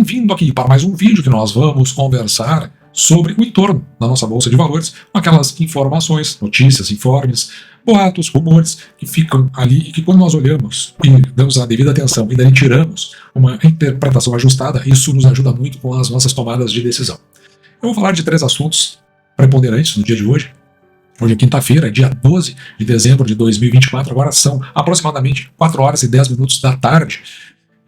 Bem-vindo aqui para mais um vídeo que nós vamos conversar sobre o entorno da nossa Bolsa de Valores, com aquelas informações, notícias, informes, boatos, rumores que ficam ali e que quando nós olhamos e damos a devida atenção e daí tiramos uma interpretação ajustada, isso nos ajuda muito com as nossas tomadas de decisão. Eu vou falar de 3 assuntos preponderantes no dia de hoje. Hoje é quinta-feira, dia 12 de dezembro de 2024, agora são aproximadamente 4 horas e 10 minutos da tarde.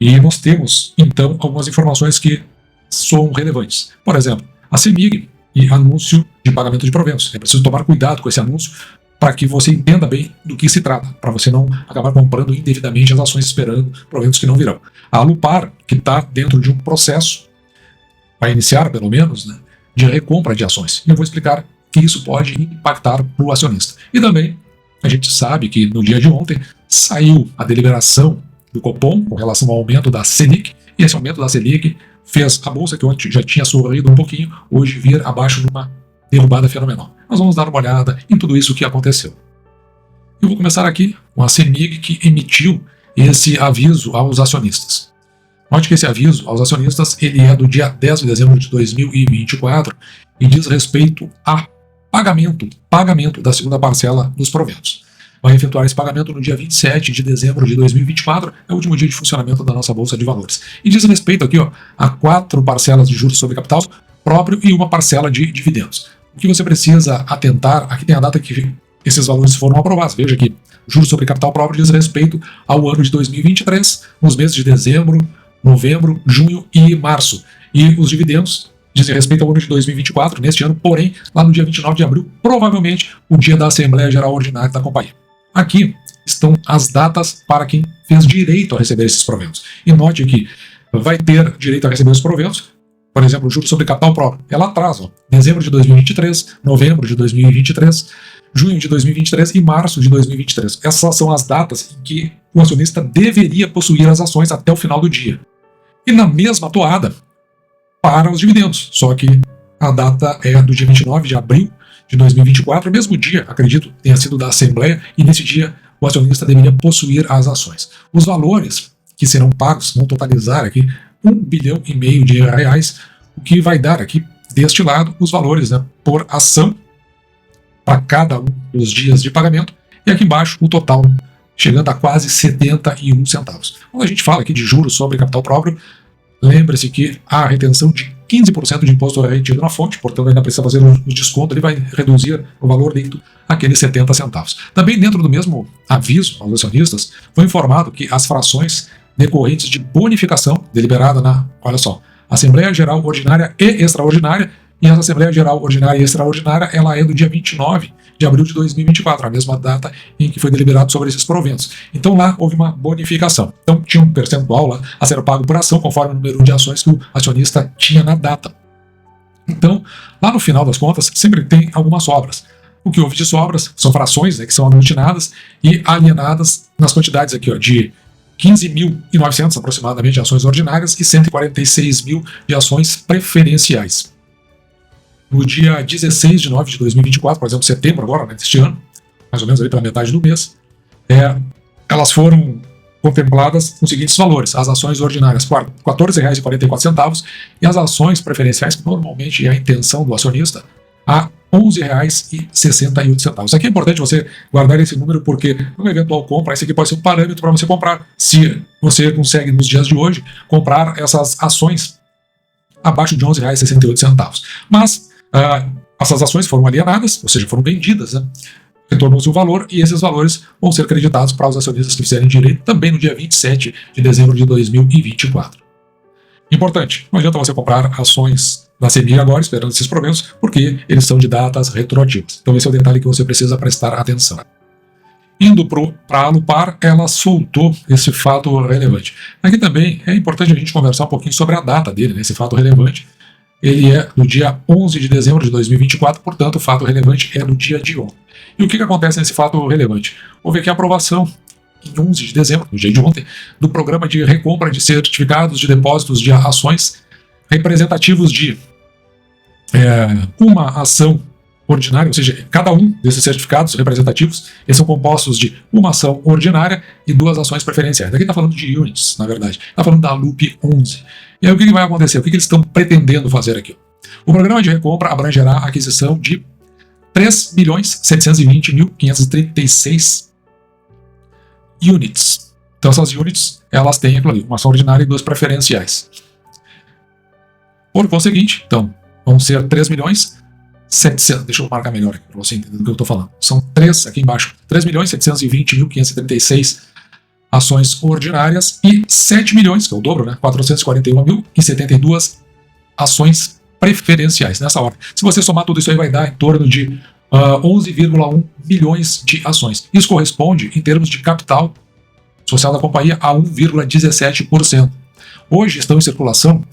E nós temos, então, algumas informações que são relevantes. Por exemplo, a CEMIG e anúncio de pagamento de proventos. É preciso tomar cuidado com esse anúncio para que você entenda bem do que se trata, para você não acabar comprando indevidamente as ações esperando proventos que não virão. A Alupar, que está dentro de um processo, vai iniciar pelo menos, né, de recompra de ações. E eu vou explicar que isso pode impactar para o acionista. E também, a gente sabe que no dia de ontem saiu a deliberação do Copom com relação ao aumento da Selic, e esse aumento da Selic fez a Bolsa, que ontem já tinha sorrido um pouquinho, hoje vir abaixo de uma derrubada fenomenal. Nós vamos dar uma olhada em tudo isso que aconteceu. Eu vou começar aqui com a CEMIG, que emitiu esse aviso aos acionistas. Note que esse aviso aos acionistas ele é do dia 10 de dezembro de 2024 e diz respeito a pagamento da segunda parcela dos proventos. Vai efetuar esse pagamento no dia 27 de dezembro de 2024, é o último dia de funcionamento da nossa Bolsa de Valores. E diz respeito aqui a 4 parcelas de juros sobre capital próprio e uma parcela de dividendos. O que você precisa atentar, aqui tem a data que esses valores foram aprovados. Veja aqui, juros sobre capital próprio diz respeito ao ano de 2023, nos meses de dezembro, novembro, junho e março. E os dividendos dizem respeito ao ano de 2024, neste ano, porém, lá no dia 29 de abril, provavelmente o dia da Assembleia Geral Ordinária da companhia. Aqui estão as datas para quem fez direito a receber esses proventos. E note que vai ter direito a receber os proventos, por exemplo, o juro sobre capital próprio. É lá atrás, dezembro de 2023, novembro de 2023, junho de 2023 e março de 2023. Essas são as datas em que o acionista deveria possuir as ações até o final do dia. E na mesma toada, para os dividendos. Só que a data é do dia 29 de abril de 2024, mesmo dia, acredito, tenha sido da Assembleia, e nesse dia o acionista deveria possuir as ações. Os valores que serão pagos vão totalizar aqui R$1,5 bilhão de reais, o que vai dar aqui, deste lado, os valores, né, por ação para cada um dos dias de pagamento, e aqui embaixo o total chegando a quase 71 centavos. Quando a gente fala aqui de juros sobre capital próprio, lembre-se que a retenção de 15% de imposto é retido na fonte, portanto ainda precisa fazer um desconto, ele vai reduzir o valor líquido àqueles 70 centavos. Também dentro do mesmo aviso aos acionistas, foi informado que as frações decorrentes de bonificação deliberada na, olha só, Assembleia Geral Ordinária e Extraordinária, e essa Assembleia Geral Ordinária e Extraordinária, ela é do dia 29 de abril de 2024, a mesma data em que foi deliberado sobre esses proventos. Então lá houve uma bonificação. Então tinha um percentual lá a ser pago por ação, conforme o número de ações que o acionista tinha na data. Então, lá no final das contas, sempre tem algumas sobras. O que houve de sobras são frações, né, que são aglutinadas e alienadas nas quantidades aqui, de 15.900 aproximadamente de ações ordinárias e 146.000 de ações preferenciais. No dia 16 de 9 de 2024, por exemplo, setembro agora, né, deste ano, mais ou menos ali pela metade do mês, elas foram contempladas com os seguintes valores: as ações ordinárias R$ 14,44 e as ações preferenciais, que normalmente é a intenção do acionista, a R$ 11,68. Aqui é importante você guardar esse número porque, numa eventual compra, esse aqui pode ser um parâmetro para você comprar. Se você consegue, nos dias de hoje, comprar essas ações abaixo de R$ 11,68. Mas essas ações foram alienadas, ou seja, foram vendidas, né? Retornou-se o valor e esses valores vão ser creditados para os acionistas que fizerem direito também no dia 27 de dezembro de 2024. Importante, não adianta você comprar ações da CEMIG agora esperando esses proventos, porque eles são de datas retroativas. Então esse é o detalhe que você precisa prestar atenção. Indo para a Alupar, ela soltou esse fato relevante. Aqui também é importante a gente conversar um pouquinho sobre a data dele, né, esse fato relevante. Ele é do dia 11 de dezembro de 2024, portanto o fato relevante é do dia de ontem. E o que acontece nesse fato relevante? Houve aqui a aprovação, em 11 de dezembro, no dia de ontem, do programa de recompra de certificados de depósitos de ações representativos de uma ação ordinária, ou seja, cada um desses certificados representativos, eles são compostos de uma ação ordinária e 2 ações preferenciais. Daqui está falando de units, na verdade. Está falando da LUP 11. E aí o que vai acontecer? O que eles estão pretendendo fazer aqui? O programa de recompra abrangerá a aquisição de 3.720.536 units. Então essas units, elas têm aquilo ali, uma ação ordinária e 2 preferenciais. Por conseguinte, então, vão ser 3.700.000, deixa eu marcar melhor aqui para você entender do que eu estou falando. São 3, aqui embaixo, 3.720.536 ações ordinárias e 7 milhões, que é o dobro, né? 441.072 ações preferenciais, nessa ordem. Se você somar tudo isso aí, vai dar em torno de 11,1 milhões de ações. Isso corresponde, em termos de capital social da companhia, a 1,17%. Hoje estão em circulação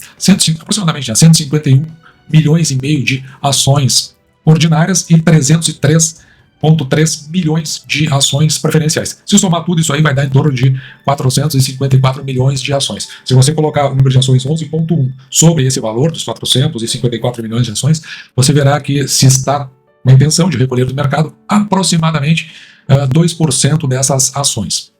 aproximadamente 151 milhões e meio de ações ordinárias e 303,3 milhões de ações preferenciais. Se somar tudo isso aí, vai dar em torno de 454 milhões de ações. Se você colocar o número de ações 11,1 sobre esse valor dos 454 milhões de ações, você verá que se está uma intenção de recolher do mercado aproximadamente 2% dessas ações.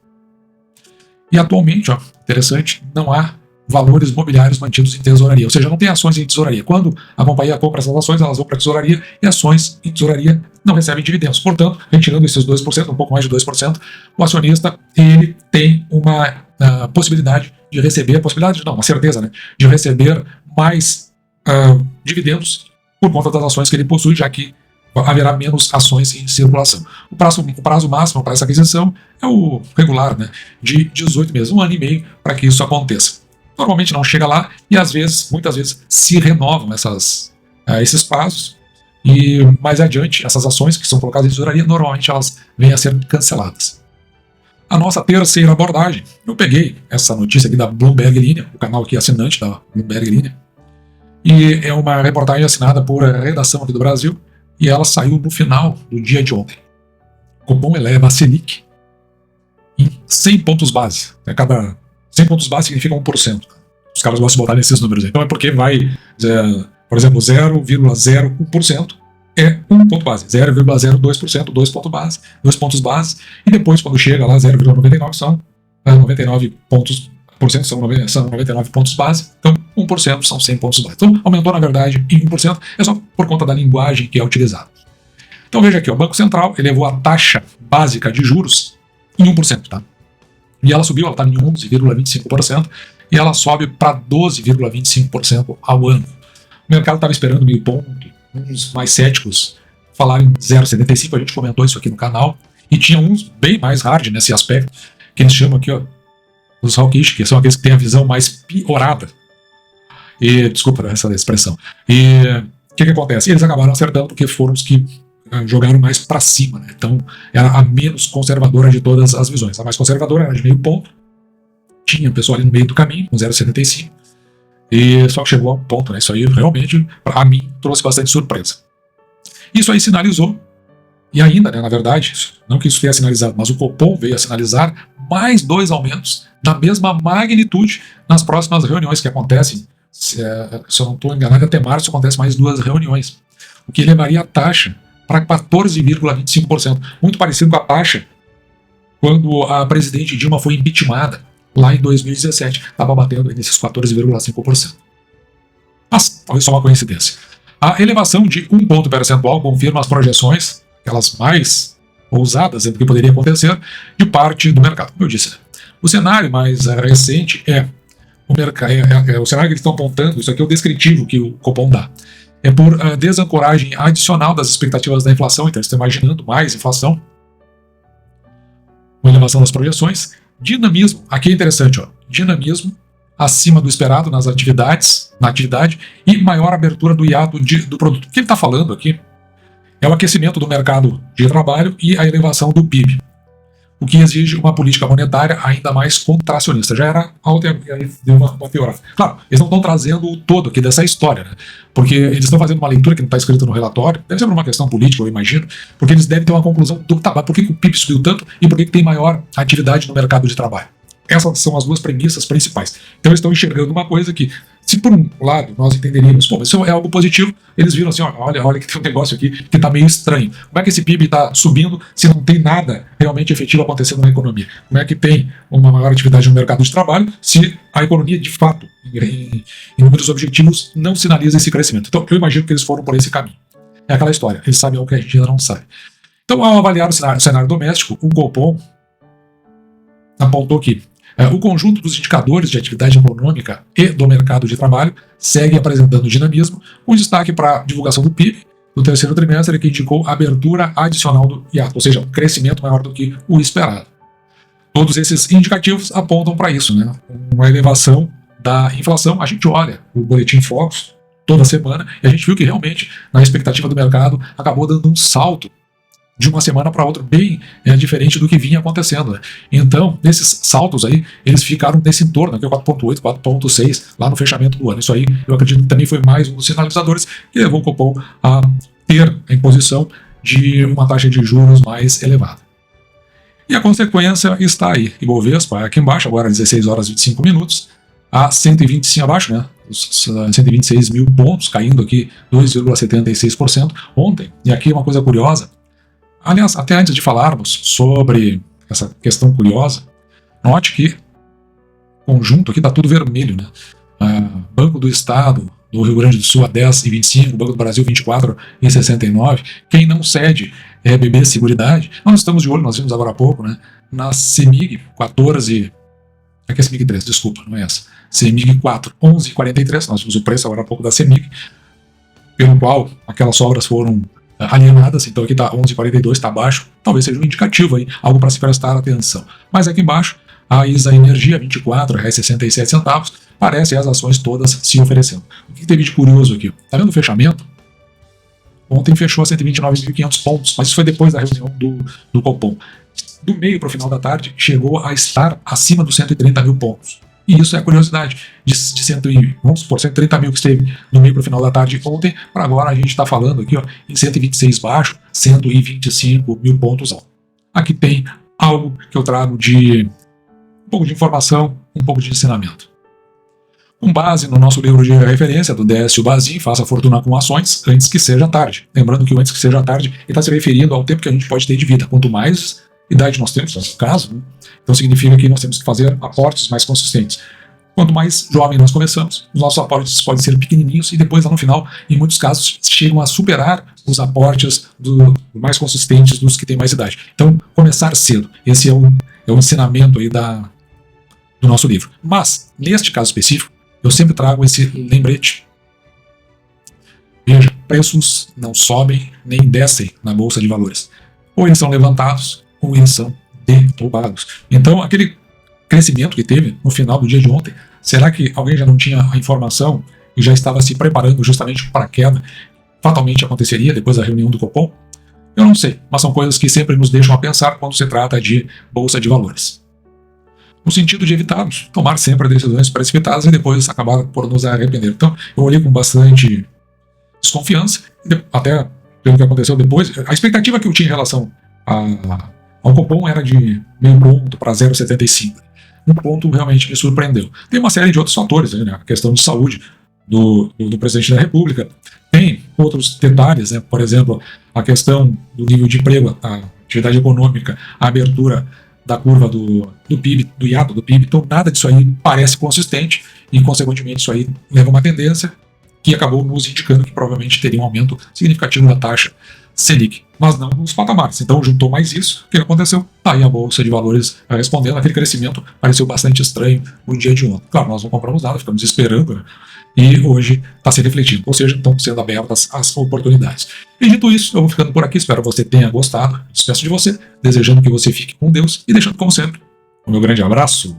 E atualmente, interessante, não há valores mobiliários mantidos em tesouraria, ou seja, não tem ações em tesouraria. Quando a companhia compra essas ações, elas vão para a tesouraria e ações em tesouraria não recebem dividendos. Portanto, retirando esses 2%, um pouco mais de 2%, o acionista ele tem uma possibilidade de receber, uma certeza, né, de receber mais dividendos por conta das ações que ele possui, já que haverá menos ações em circulação. O prazo máximo para essa aquisição é o regular, né, de 18 meses, 1 ano e meio para que isso aconteça. Normalmente não chega lá e muitas vezes se renovam esses prazos e mais adiante essas ações que são colocadas em tesouraria, normalmente elas vêm a ser canceladas. A nossa terceira abordagem, eu peguei essa notícia aqui da Bloomberg Linha, o canal aqui assinante da Bloomberg Linha, e é uma reportagem assinada por redação aqui do Brasil e ela saiu no final do dia de ontem. O Copom eleva a Selic em 100 pontos base. Cada 100 pontos base significa 1%. Os caras gostam de botar nesses números aí. Então é porque vai, por exemplo, 0,01% é 1 ponto base, 0,02%, 2 pontos base, e depois quando chega lá 0,99 são 99 pontos por cento, são 99 pontos base, então 1% são 100 pontos base. Então aumentou na verdade em 1%, é só por conta da linguagem que é utilizada. Então veja aqui, o Banco Central elevou a taxa básica de juros em 1%, tá? E ela subiu, ela está em 11,25%, e ela sobe para 12,25% ao ano. O mercado estava esperando meio ponto, uns mais céticos falaram em 0,75%, a gente comentou isso aqui no canal, e tinha uns bem mais hard nesse aspecto, que eles chamam aqui, ó, os hawkish, que são aqueles que têm a visão mais piorada. E, desculpa essa expressão. E o que acontece? Eles acabaram acertando porque foram os que jogaram mais para cima, né? Então era a menos conservadora de todas as visões. A mais conservadora era de meio ponto, tinha o pessoal ali no meio do caminho, com 0,75, e só que chegou a um ponto, né? Isso aí realmente, para mim, trouxe bastante surpresa. Isso aí sinalizou, e ainda, né, na verdade, não que isso tenha sinalizado, mas o Copom veio a sinalizar mais 2 aumentos da mesma magnitude nas próximas reuniões que acontecem. Se eu não estou enganado, até março acontece mais 2 reuniões, o que levaria a taxa para 14,25%, muito parecido com a taxa quando a presidente Dilma foi impeachmentada lá em 2017, estava batendo nesses 14,5%. Mas talvez só uma coincidência. A elevação de 1 ponto percentual confirma as projeções, aquelas mais ousadas do que poderia acontecer, de parte do mercado. Como eu disse, o cenário mais recente o cenário que eles estão apontando, isso aqui é o descritivo que o Copom dá. É por desancoragem adicional das expectativas da inflação, então eles estão imaginando mais inflação, uma elevação das projeções, dinamismo, aqui é interessante, ó, dinamismo acima do esperado na atividade e maior abertura do hiato do produto. O que ele está falando aqui é o aquecimento do mercado de trabalho e a elevação do PIB, o que exige uma política monetária ainda mais contracionista. Já era alta e aí deu uma piorada. Claro, eles não estão trazendo o todo aqui dessa história, né? Porque eles estão fazendo uma leitura que não está escrita no relatório, deve ser por uma questão política, eu imagino, porque eles devem ter uma conclusão do por que o PIB subiu tanto e por que tem maior atividade no mercado de trabalho. essas são as duas premissas principais. Então eles estão enxergando uma coisa que, se por um lado nós entenderíamos, pô, isso é algo positivo, eles viram assim, olha que tem um negócio aqui que está meio estranho. Como é que esse PIB está subindo se não tem nada realmente efetivo acontecendo na economia? Como é que tem uma maior atividade no mercado de trabalho se a economia, de fato, em números objetivos, não sinaliza esse crescimento? Então eu imagino que eles foram por esse caminho. É aquela história, eles sabem algo que a gente ainda não sabe. Então, ao avaliar o cenário doméstico, o Copom apontou que o conjunto dos indicadores de atividade econômica e do mercado de trabalho segue apresentando dinamismo, com destaque para a divulgação do PIB do terceiro trimestre, que indicou a abertura adicional do hiato, ou seja, um crescimento maior do que o esperado. Todos esses indicativos apontam para isso, né? Uma elevação da inflação. A gente olha o boletim Focus toda semana e a gente viu que realmente, na expectativa do mercado, acabou dando um salto de uma semana para outra, bem diferente do que vinha acontecendo. Né? Então, esses saltos aí, eles ficaram nesse entorno, aqui 4.8, 4.6, lá no fechamento do ano. Isso aí, eu acredito que também foi mais um dos sinalizadores que levou o Copom a ter a imposição de uma taxa de juros mais elevada. E a consequência está aí. Ibovespa, aqui embaixo, agora 16 horas e 25 minutos, a 125 abaixo, né? Os 126 mil pontos, caindo aqui 2,76% ontem. E aqui uma coisa curiosa, aliás, até antes de falarmos sobre essa questão curiosa, note que o conjunto aqui está tudo vermelho, né? Banco do Estado do Rio Grande do Sul a 10,25, Banco do Brasil 24,69. Quem não cede é BB Seguridade. Nós estamos de olho, nós vimos agora há pouco, né? Na CEMIG 14. Aqui é CEMIG 3, desculpa, não é essa. CEMIG 4, 11,43. Nós vimos o preço agora há pouco da CEMIG, pelo qual aquelas sobras foram alienadas, então aqui está 11,42, está abaixo, talvez seja um indicativo aí, algo para se prestar atenção. Mas aqui embaixo, a ISA Energia, R$ 24,67, parece as ações todas se oferecendo. O que teve de curioso aqui? Está vendo o fechamento? Ontem fechou a 129.500 pontos, mas isso foi depois da reunião do Copom. Do meio para o final da tarde, chegou a estar acima dos 130 mil pontos. E isso é a curiosidade, vamos supor, 130 mil que esteve no meio para o final da tarde ontem, para agora a gente está falando aqui em 126 baixo, 125 mil pontos alto. Aqui tem algo que eu trago de um pouco de informação, um pouco de ensinamento. Com base no nosso livro de referência do Décio Bazin, Faça Fortuna com Ações, antes que seja tarde. Lembrando que o antes que seja tarde ele está se referindo ao tempo que a gente pode ter de vida. Quanto mais idade nós temos, nesse caso, né? Então significa que nós temos que fazer aportes mais consistentes. Quanto mais jovem nós começamos, os nossos aportes podem ser pequenininhos e depois lá no final, em muitos casos, chegam a superar os aportes mais consistentes dos que têm mais idade. Então, começar cedo. Esse é o ensinamento aí do nosso livro. Mas, neste caso específico, eu sempre trago esse lembrete. Veja, preços não sobem nem descem na Bolsa de Valores. Ou eles são levantados, ou eles são derrubados. Então, aquele crescimento que teve no final do dia de ontem, será que alguém já não tinha a informação e já estava se preparando justamente para a queda que fatalmente aconteceria depois da reunião do Copom? Eu não sei, mas são coisas que sempre nos deixam a pensar quando se trata de Bolsa de Valores. No sentido de evitarmos tomar sempre decisões precipitadas e depois acabar por nos arrepender. Então, eu olhei com bastante desconfiança, até pelo que aconteceu depois. A expectativa que eu tinha em relação ao Copom era de meio ponto para 0,75. Um ponto realmente me surpreendeu. Tem uma série de outros fatores, né? A questão de saúde do presidente da República. Tem outros detalhes, né? Por exemplo, a questão do nível de emprego, a atividade econômica, a abertura da curva do PIB, do hiato do PIB. Então nada disso aí parece consistente e, consequentemente, isso aí leva a uma tendência que acabou nos indicando que provavelmente teria um aumento significativo da taxa Selic, mas não nos patamares. Então juntou mais isso, o que aconteceu? Tá aí a Bolsa de Valores respondendo. Aquele crescimento pareceu bastante estranho no dia de ontem. Claro, nós não compramos nada, ficamos esperando, né? E hoje está se refletindo, ou seja, estão sendo abertas as oportunidades. E dito isso, eu vou ficando por aqui, espero que você tenha gostado. Despeço de você, desejando que você fique com Deus e deixando, como sempre, o meu grande abraço.